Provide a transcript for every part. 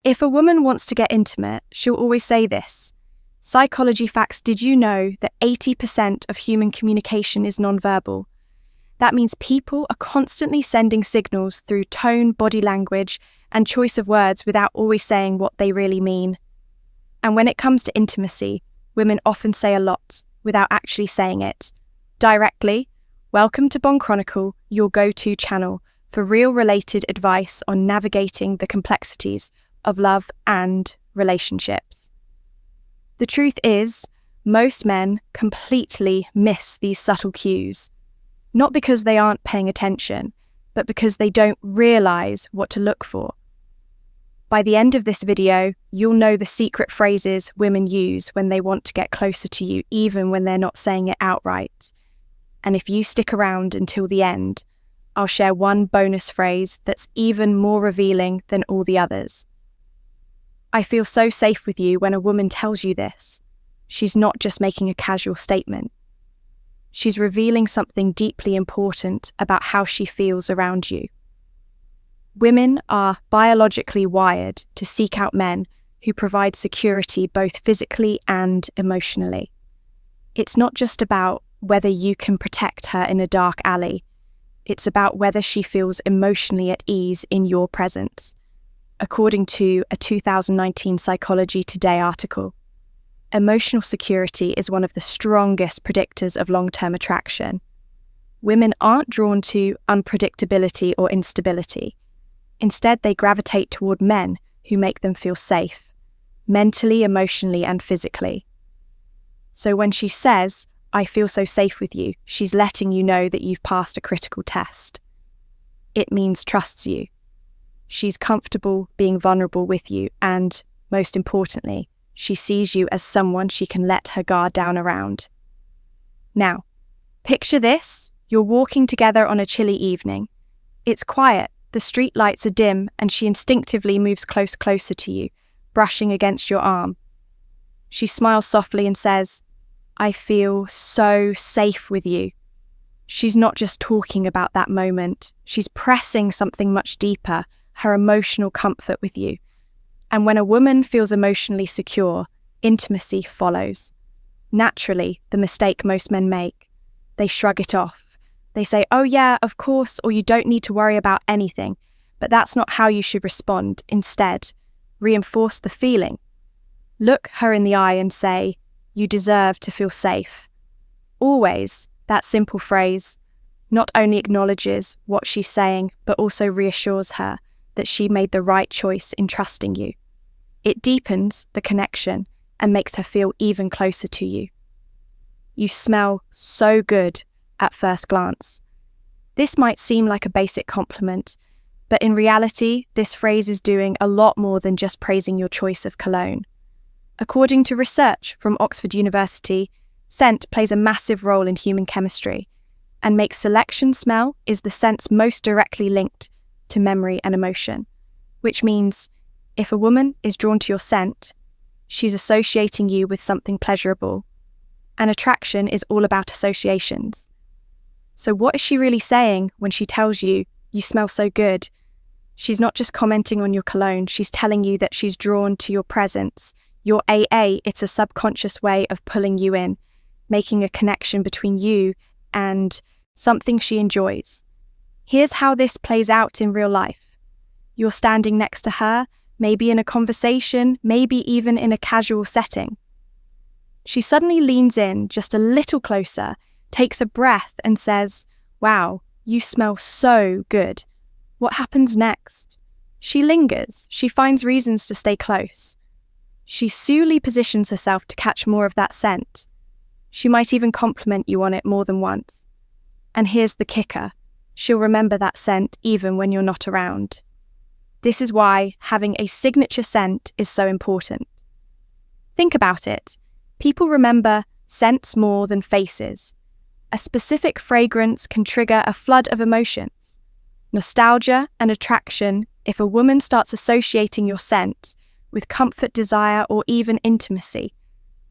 If a woman wants to get intimate, she'll always say this. Psychology facts, did you know that 80% of human communication is nonverbal? That means people are constantly sending signals through tone, body language, and choice of words without always saying what they really mean. And when it comes to intimacy, women often say a lot without actually saying it. Directly, welcome to Bond Chronicle, your go-to channel for real related advice on navigating the complexities of love and relationships. The truth is, most men completely miss these subtle cues, not because they aren't paying attention, but because they don't realize what to look for. By the end of this video, you'll know the secret phrases women use when they want to get closer to you, even when they're not saying it outright. And if you stick around until the end, I'll share one bonus phrase that's even more revealing than all the others. I feel so safe with you when a woman tells you this. She's not just making a casual statement. She's revealing something deeply important about how she feels around you. Women are biologically wired to seek out men who provide security both physically and emotionally. It's not just about whether you can protect her in a dark alley. It's about whether she feels emotionally at ease in your presence, according to a 2019 Psychology Today article. Emotional security is one of the strongest predictors of long-term attraction. Women aren't drawn to unpredictability or instability. Instead, they gravitate toward men who make them feel safe, mentally, emotionally, and physically. So when she says, "I feel so safe with you," she's letting you know that you've passed a critical test. It means trusts you. She's comfortable being vulnerable with you, and, most importantly, she sees you as someone she can let her guard down around. Now, picture this. You're walking together on a chilly evening. It's quiet, the street lights are dim, and she instinctively moves closer to you, brushing against your arm. She smiles softly and says, "I feel so safe with you." She's not just talking about that moment. She's pressing something much deeper, her emotional comfort with you. And when a woman feels emotionally secure, intimacy follows. Naturally, the mistake most men make. They shrug it off. They say, "Oh yeah, of course," or "You don't need to worry about anything." But that's not how you should respond. Instead, reinforce the feeling. Look her in the eye and say, "You deserve to feel safe." Always, that simple phrase not only acknowledges what she's saying, but also reassures her that she made the right choice in trusting you. It deepens the connection and makes her feel even closer to you. You smell so good at first glance. This might seem like a basic compliment, but in reality, this phrase is doing a lot more than just praising your choice of cologne. According to research from Oxford University, scent plays a massive role in human chemistry, and makes selection smell is the sense most directly linked to memory and emotion, which means if a woman is drawn to your scent, she's associating you with something pleasurable, and attraction is all about associations. So what is she really saying when she tells you, "You smell so good"? She's not just commenting on your cologne, she's telling you that she's drawn to your presence. Your AA, it's a subconscious way of pulling you in, making a connection between you and something she enjoys. Here's how this plays out in real life. You're standing next to her, maybe in a conversation, maybe even in a casual setting. She suddenly leans in just a little closer, takes a breath and says, "Wow, you smell so good." What happens next? She lingers. She finds reasons to stay close. She slowly positions herself to catch more of that scent. She might even compliment you on it more than once. And here's the kicker. She'll remember that scent even when you're not around. This is why having a signature scent is so important. Think about it. People remember scents more than faces. A specific fragrance can trigger a flood of emotions. Nostalgia and attraction. If a woman starts associating your scent with comfort, desire, or even intimacy,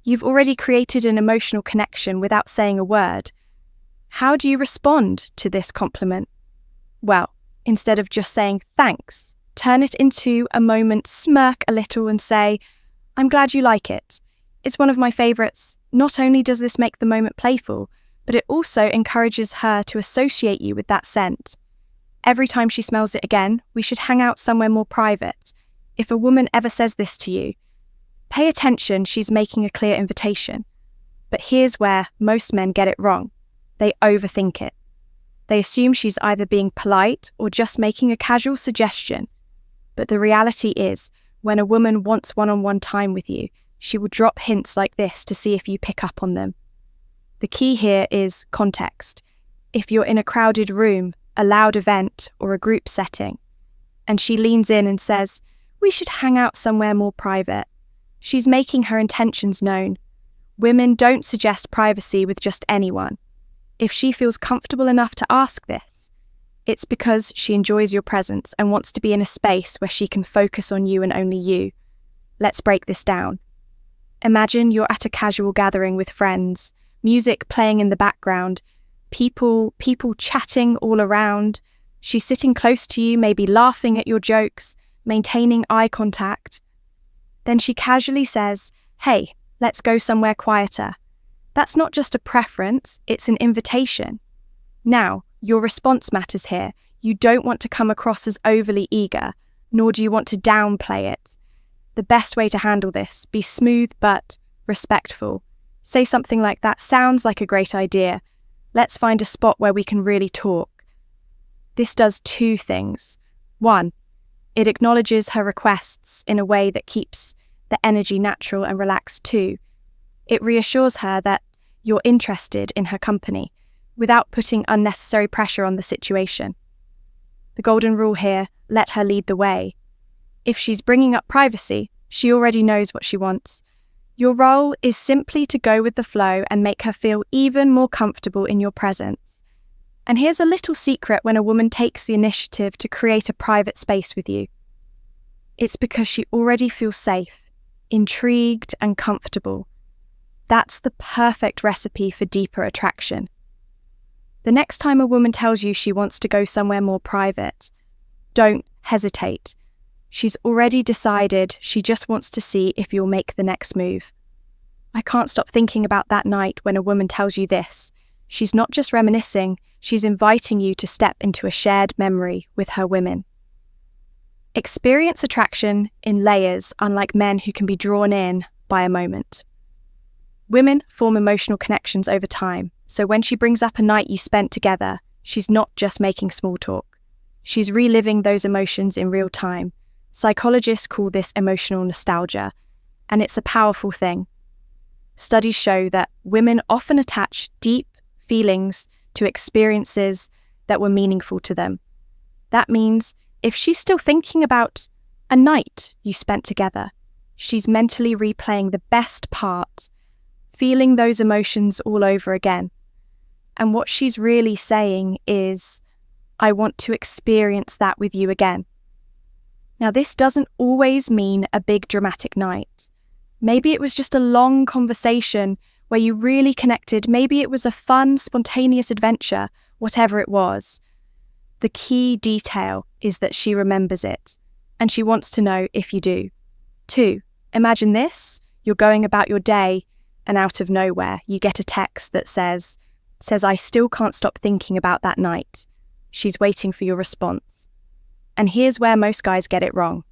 you've already created an emotional connection without saying a word. How do you respond to this compliment? Well, instead of just saying thanks Turn it into a moment, smirk a little and say, "I'm glad you like it. It's one of my favourites." Not only does this make the moment playful, but it also encourages her to associate you with that scent. Every time she smells it again, we should hang out somewhere more private. If a woman ever says this to you, pay attention, she's making a clear invitation. But here's where most men get it wrong. They overthink it. They assume she's either being polite or just making a casual suggestion. But the reality is, when a woman wants one-on-one time with you, she will drop hints like this to see if you pick up on them. The key here is context. If you're in a crowded room, a loud event, or a group setting, and she leans in and says, "We should hang out somewhere more private," she's making her intentions known. Women don't suggest privacy with just anyone. If she feels comfortable enough to ask this, it's because she enjoys your presence and wants to be in a space where she can focus on you and only you. Let's break this down. Imagine you're at a casual gathering with friends, music playing in the background, people chatting all around. She's sitting close to you, maybe laughing at your jokes, maintaining eye contact. Then she casually says, "Hey, let's go somewhere quieter." That's not just a preference, it's an invitation. Now, your response matters here. You don't want to come across as overly eager, nor do you want to downplay it. The best way to handle this, be smooth but respectful. Say something like, "That sounds like a great idea. Let's find a spot where we can really talk." This does two things. One, it acknowledges her requests in a way that keeps the energy natural and relaxed. Two, it reassures her that you're interested in her company without putting unnecessary pressure on the situation. The golden rule here, let her lead the way. If she's bringing up privacy, she already knows what she wants. Your role is simply to go with the flow and make her feel even more comfortable in your presence. And here's a little secret when a woman takes the initiative to create a private space with you. It's because she already feels safe, intrigued, and comfortable. That's the perfect recipe for deeper attraction. The next time a woman tells you she wants to go somewhere more private, don't hesitate. She's already decided she just wants to see if you'll make the next move. I can't stop thinking about that night when a woman tells you this. She's not just reminiscing, she's inviting you to step into a shared memory with her women. Experience attraction in layers, unlike men who can be drawn in by a moment. Women form emotional connections over time, so when she brings up a night you spent together, she's not just making small talk. She's reliving those emotions in real time. Psychologists call this emotional nostalgia, and it's a powerful thing. Studies show that women often attach deep feelings to experiences that were meaningful to them. That means if she's still thinking about a night you spent together, she's mentally replaying the best part, feeling those emotions all over again. And what she's really saying is, "I want to experience that with you again." Now, this doesn't always mean a big dramatic night. Maybe it was just a long conversation where you really connected. Maybe it was a fun, spontaneous adventure, whatever it was. The key detail is that she remembers it, and she wants to know if you do. 2, imagine this. You're going about your day, and out of nowhere, you get a text that says, "I still can't stop thinking about that night." She's waiting for your response. And here's where most guys get it wrong.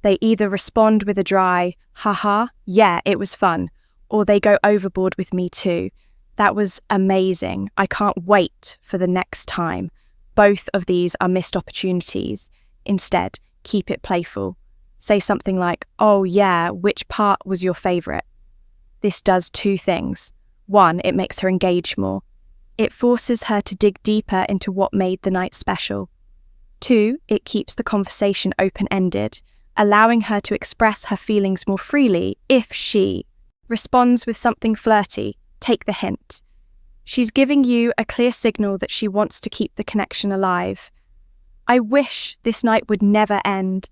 They either respond with a dry, "Haha, yeah, it was fun," or they go overboard with "Me too. That was amazing. I can't wait for the next time." Both of these are missed opportunities. Instead, keep it playful. Say something like, "Oh yeah, which part was your favourite?" This does 2 things. 1, it makes her engage more. It forces her to dig deeper into what made the night special. 2, it keeps the conversation open-ended, allowing her to express her feelings more freely. If she responds with something flirty, take the hint. She's giving you a clear signal that she wants to keep the connection alive. "I wish this night would never end."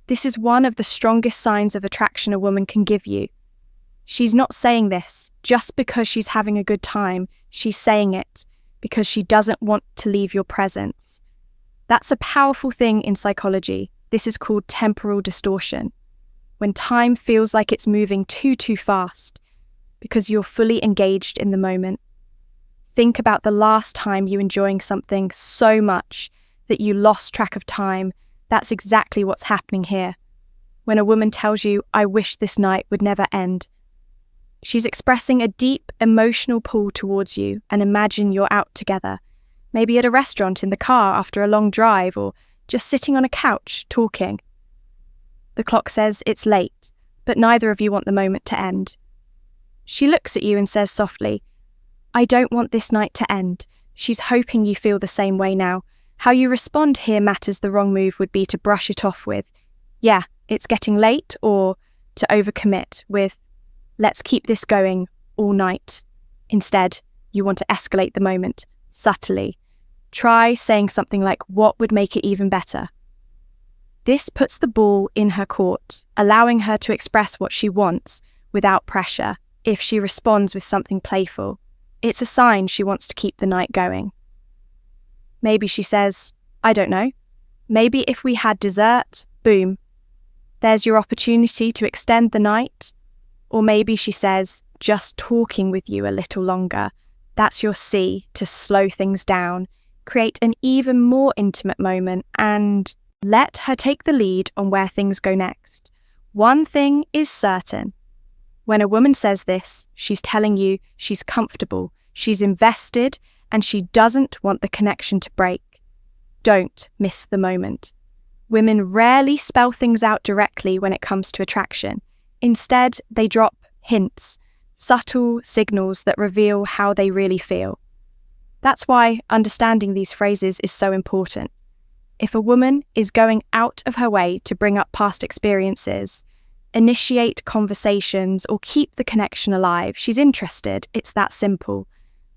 This is one of the strongest signs of attraction a woman can give you. She's not saying this just because she's having a good time. She's saying it because she doesn't want to leave your presence. That's a powerful thing in psychology. This is called temporal distortion, when time feels like it's moving too fast because you're fully engaged in the moment. Think about the last time you enjoying something so much that you lost track of time. That's exactly what's happening here. When a woman tells you, "I wish this night would never end," she's expressing a deep emotional pull towards you, and imagine you're out together, maybe at a restaurant, in the car after a long drive, or just sitting on a couch talking. The clock says it's late, but neither of you want the moment to end. She looks at you and says softly, "I don't want this night to end." She's hoping you feel the same way now. How you respond here matters. The wrong move would be to brush it off with, "Yeah, it's getting late," or to overcommit with, "Let's keep this going all night." Instead, you want to escalate the moment subtly. Try saying something like, "What would make it even better?" This puts the ball in her court, allowing her to express what she wants without pressure. If she responds with something playful, it's a sign she wants to keep the night going. Maybe she says, "I don't know. Maybe if we had dessert," boom. There's your opportunity to extend the night. Or maybe she says, "Just talking with you a little longer." That's your C, to slow things down, create an even more intimate moment, and let her take the lead on where things go next. One thing is certain. When a woman says this, she's telling you she's comfortable, she's invested, and she doesn't want the connection to break. Don't miss the moment. Women rarely spell things out directly when it comes to attraction. Instead, they drop hints, subtle signals that reveal how they really feel. That's why understanding these phrases is so important. If a woman is going out of her way to bring up past experiences, initiate conversations, or keep the connection alive, she's interested. It's that simple.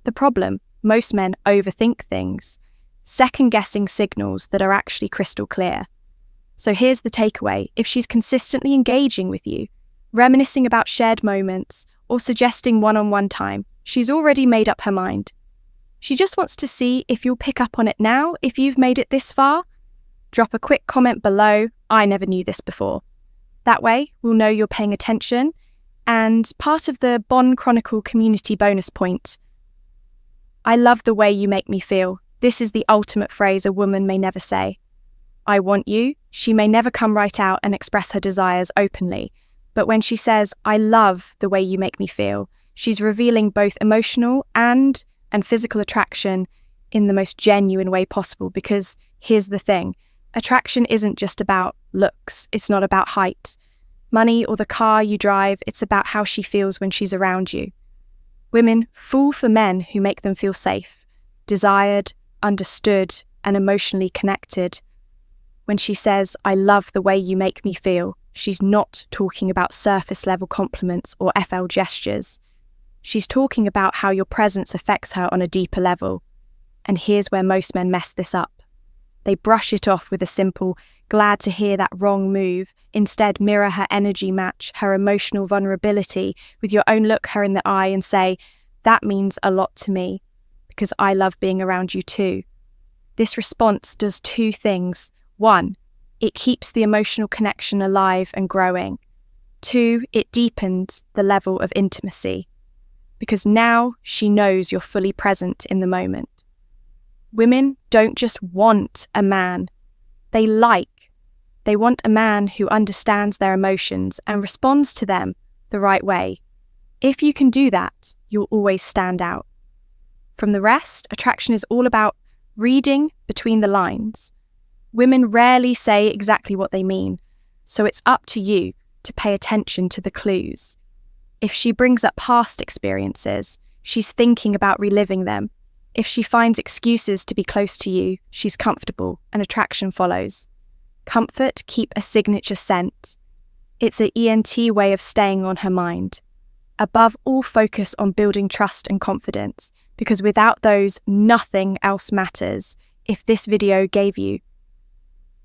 The problem, most men overthink things, second-guessing signals that are actually crystal clear. So here's the takeaway. If she's consistently engaging with you, reminiscing about shared moments, or suggesting one-on-one time, she's already made up her mind. She just wants to see if you'll pick up on it now, if you've made it this far. Drop a quick comment below, "I never knew this before." That way, we'll know you're paying attention. And part of the Bond Chronicle community bonus point, "I love the way you make me feel." This is the ultimate phrase a woman may never say. "I want you." She may never come right out and express her desires openly. But when she says, "I love the way you make me feel," she's revealing both emotional and physical attraction in the most genuine way possible. Because here's the thing, attraction isn't just about looks. It's not about height, money, or the car you drive. It's about how she feels when she's around you. Women fall for men who make them feel safe, desired, understood, and emotionally connected. When she says, "I love the way you make me feel," she's not talking about surface-level compliments or FL gestures. She's talking about how your presence affects her on a deeper level. And here's where most men mess this up. They brush it off with a simple, "Glad to hear that," wrong move. Instead, mirror her energy, match her emotional vulnerability with your own, look her in the eye and say, "That means a lot to me, because I love being around you too." This response does two things. One, it keeps the emotional connection alive and growing. Two, it deepens the level of intimacy, because now she knows you're fully present in the moment. Women don't just want a man, they want a man who understands their emotions and responds to them the right way. If you can do that, you'll always stand out. From the rest, attraction is all about reading between the lines. Women rarely say exactly what they mean, so it's up to you to pay attention to the clues. If she brings up past experiences, she's thinking about reliving them. If she finds excuses to be close to you, she's comfortable, and attraction follows. Comfort, keep a signature scent. It's an ENT way of staying on her mind. Above all, focus on building trust and confidence, because without those, nothing else matters. If this video gave you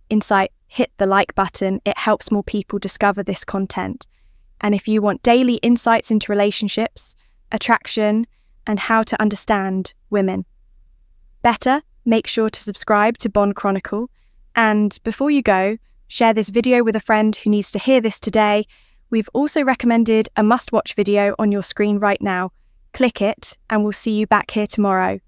insight, hit the like button. It helps more people discover this content. And if you want daily insights into relationships, attraction, and how to understand women better, make sure to subscribe to Bond Chronicle. And before you go, Share this video with a friend who needs to hear this today. We've also recommended a must-watch video on your screen right now. Click it, and we'll see you back here tomorrow.